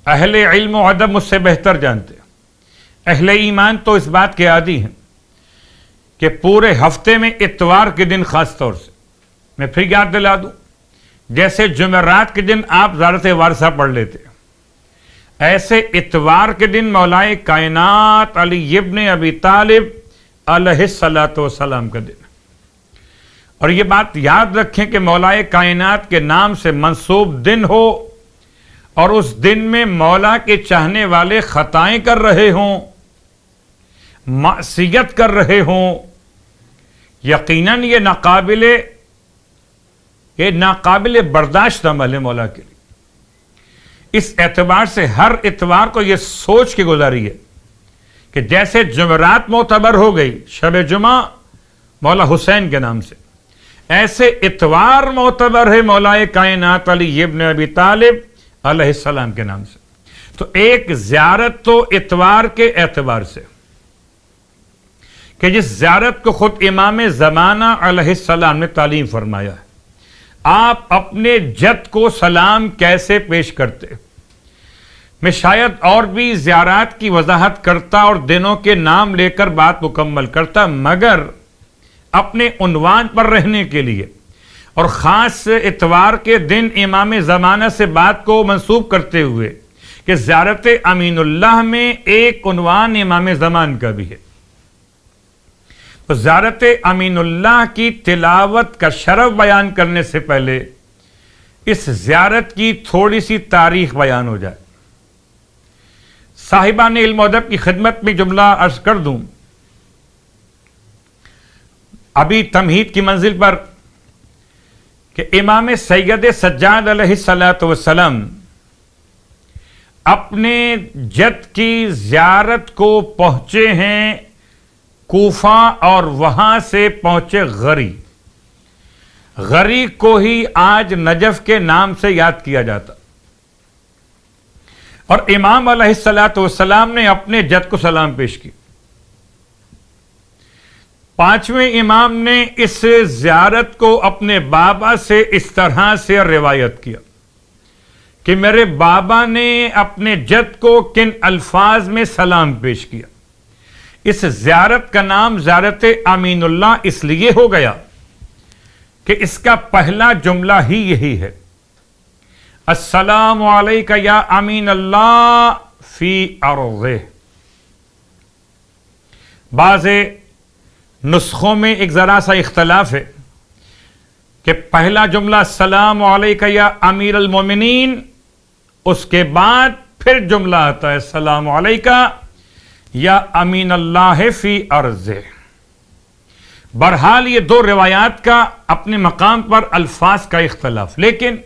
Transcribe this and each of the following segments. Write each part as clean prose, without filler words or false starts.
اہل علم و ادب مجھ سے بہتر جانتے ہیں۔ اہل ایمان تو اس بات کے عادی ہیں کہ پورے ہفتے میں اتوار کے دن خاص طور سے، میں پھر یاد دلا دوں، جیسے جمعرات کے دن آپ زیارت وارثہ پڑھ لیتے ہیں، ایسے اتوار کے دن مولائے کائنات علی ابن ابی طالب علیہ الصلاۃ والسلام کا دن۔ اور یہ بات یاد رکھیں کہ مولائے کائنات کے نام سے منسوب دن ہو اور اس دن میں مولا کے چاہنے والے خطائیں کر رہے ہوں، معصیت کر رہے ہوں، یقیناً یہ ناقابل برداشت عمل ہے مولا کے لیے۔ اس اعتبار سے ہر اتوار کو یہ سوچ کے گزاری ہے کہ جیسے جمعرات معتبر ہو گئی شب جمعہ مولا حسین کے نام سے، ایسے اتوار معتبر ہے مولائے کائنات علی ابن ابی طالب علیہ السلام کے نام سے۔ تو ایک زیارت تو اتوار کے اعتبار سے کہ جس زیارت کو خود امام زمانہ علیہ السلام نے تعلیم فرمایا ہے، آپ اپنے جد کو سلام کیسے پیش کرتے۔ میں شاید اور بھی زیارات کی وضاحت کرتا اور دنوں کے نام لے کر بات مکمل کرتا، مگر اپنے عنوان پر رہنے کے لیے اور خاص اتوار کے دن امام زمانہ سے بات کو منسوب کرتے ہوئے کہ زیارت امین اللہ میں ایک عنوان امام زمان کا بھی ہے، تو زیارت امین اللہ کی تلاوت کا شرف بیان کرنے سے پہلے اس زیارت کی تھوڑی سی تاریخ بیان ہو جائے۔ صاحبان علم و ادب کی خدمت میں جملہ عرض کر دوں، ابھی تمہید کی منزل پر کہ امام سید سجاد علیہ السلام اپنے جد کی زیارت کو پہنچے ہیں کوفہ اور وہاں سے پہنچے غری۔ غری کو ہی آج نجف کے نام سے یاد کیا جاتا، اور امام علیہ السلام نے اپنے جد کو سلام پیش کی۔ پانچویں امام نے اس زیارت کو اپنے بابا سے اس طرح سے روایت کیا کہ میرے بابا نے اپنے جد کو کن الفاظ میں سلام پیش کیا۔ اس زیارت کا نام زیارت امین اللہ اس لیے ہو گیا کہ اس کا پہلا جملہ ہی یہی ہے، السلام علیکہ یا امین اللہ فی ارضہ۔ بعض نسخوں میں ایک ذرا سا اختلاف ہے کہ پہلا جملہ السلام علیکہ یا امیر المومنین، اس کے بعد پھر جملہ آتا ہے السلام علیکہ یا امین اللہ فی ارضہ۔ بہرحال یہ دو روایات کا اپنے مقام پر الفاظ کا اختلاف، لیکن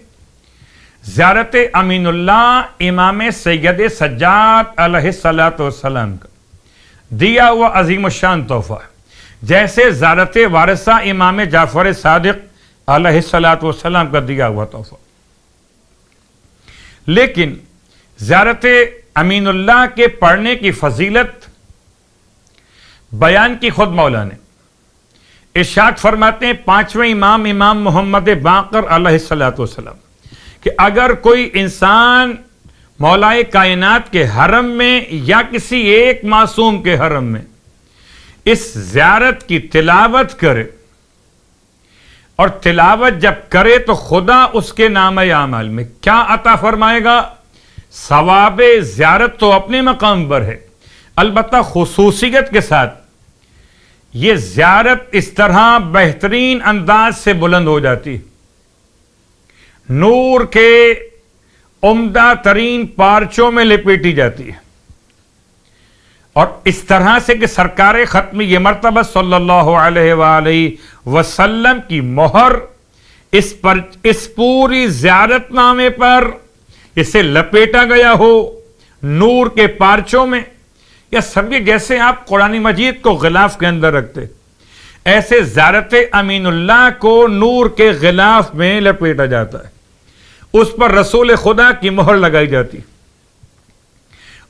زیارت امین اللہ امام سید سجاد علیہ السلام کا دیا ہوا عظیم الشان تحفہ ہے، جیسے زیارت وارثہ امام جعفر صادق علیہ السلام کا دیا ہوا تحفہ۔ لیکن زیارت امین اللہ کے پڑھنے کی فضیلت بیان کی خود مولا نے۔ ارشاد فرماتے ہیں پانچویں امام محمد باقر علیہ السلام کہ اگر کوئی انسان مولائے کائنات کے حرم میں یا کسی ایک معصوم کے حرم میں اس زیارت کی تلاوت کرے، اور تلاوت جب کرے تو خدا اس کے نامہ اعمال میں کیا عطا فرمائے گا؟ ثواب زیارت تو اپنے مقام پر ہے، البتہ خصوصیت کے ساتھ یہ زیارت اس طرح بہترین انداز سے بلند ہو جاتی ہے، نور کے عمدہ ترین پارچوں میں لپیٹی جاتی ہے، اور اس طرح سے کہ سرکار ختم یہ مرتبہ صلی اللہ علیہ وآلہ وسلم کی مہر اس پوری زیارت نامے پر اسے لپیٹا گیا ہو نور کے پارچوں میں، یا سمجھے جیسے آپ قرآن مجید کو غلاف کے اندر رکھتے، ایسے زیارت امین اللہ کو نور کے غلاف میں لپیٹا جاتا ہے، اس پر رسول خدا کی مہر لگائی جاتی،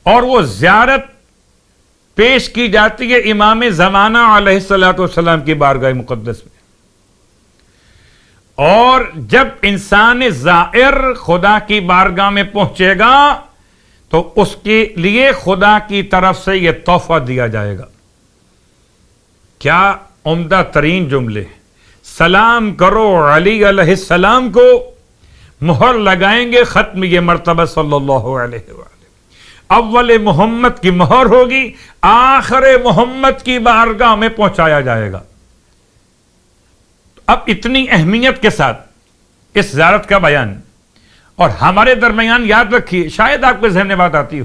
اور وہ زیارت پیش کی جاتی ہے امام زمانہ علیہ السلام کی بارگاہ مقدس میں۔ اور جب انسان زائر خدا کی بارگاہ میں پہنچے گا تو اس کے لیے خدا کی طرف سے یہ تحفہ دیا جائے گا. کیا عمدہ ترین جملے. سلام کرو علی علیہ السلام کو، مہر لگائیں گے ختم یہ مرتبہ صلی اللہ علیہ وآلہ. اول محمد کی مہر ہوگی، آخر محمد کی بارگاہ میں پہنچایا جائے گا. اب اتنی اہمیت کے ساتھ اس زیارت کا بیان، اور ہمارے درمیان یاد رکھیے، شاید آپ کے ذہن میں بات آتی ہو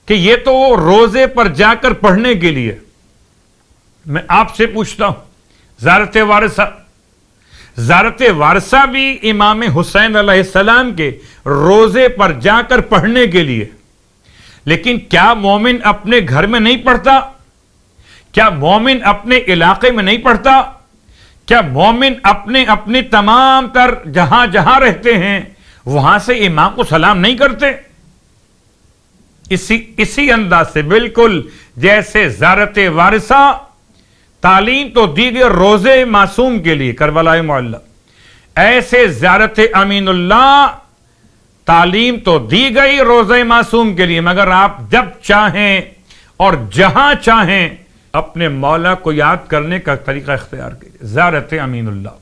کہ یہ تو وہ روزے پر جا کر پڑھنے کے لیے. میں آپ سے پوچھتا ہوں، زیارت وارثہ بھی امام حسین علیہ السلام کے روزے پر جا کر پڑھنے کے لیے، لیکن کیا مومن اپنے گھر میں نہیں پڑھتا؟ کیا مومن اپنے علاقے میں نہیں پڑھتا؟ کیا مومن اپنے تمام تر جہاں جہاں رہتے ہیں وہاں سے امام کو سلام نہیں کرتے؟ اسی انداز سے بالکل جیسے زیارت وارثہ تعلیم تو دی گئی روزے معصوم کے لیے کربلائے معلی، ایسے زیارت امین اللہ تعلیم تو دی گئی روزے معصوم کے لیے، مگر آپ جب چاہیں اور جہاں چاہیں اپنے مولا کو یاد کرنے کا طریقہ اختیار کیجیے. زیارت امین اللہ.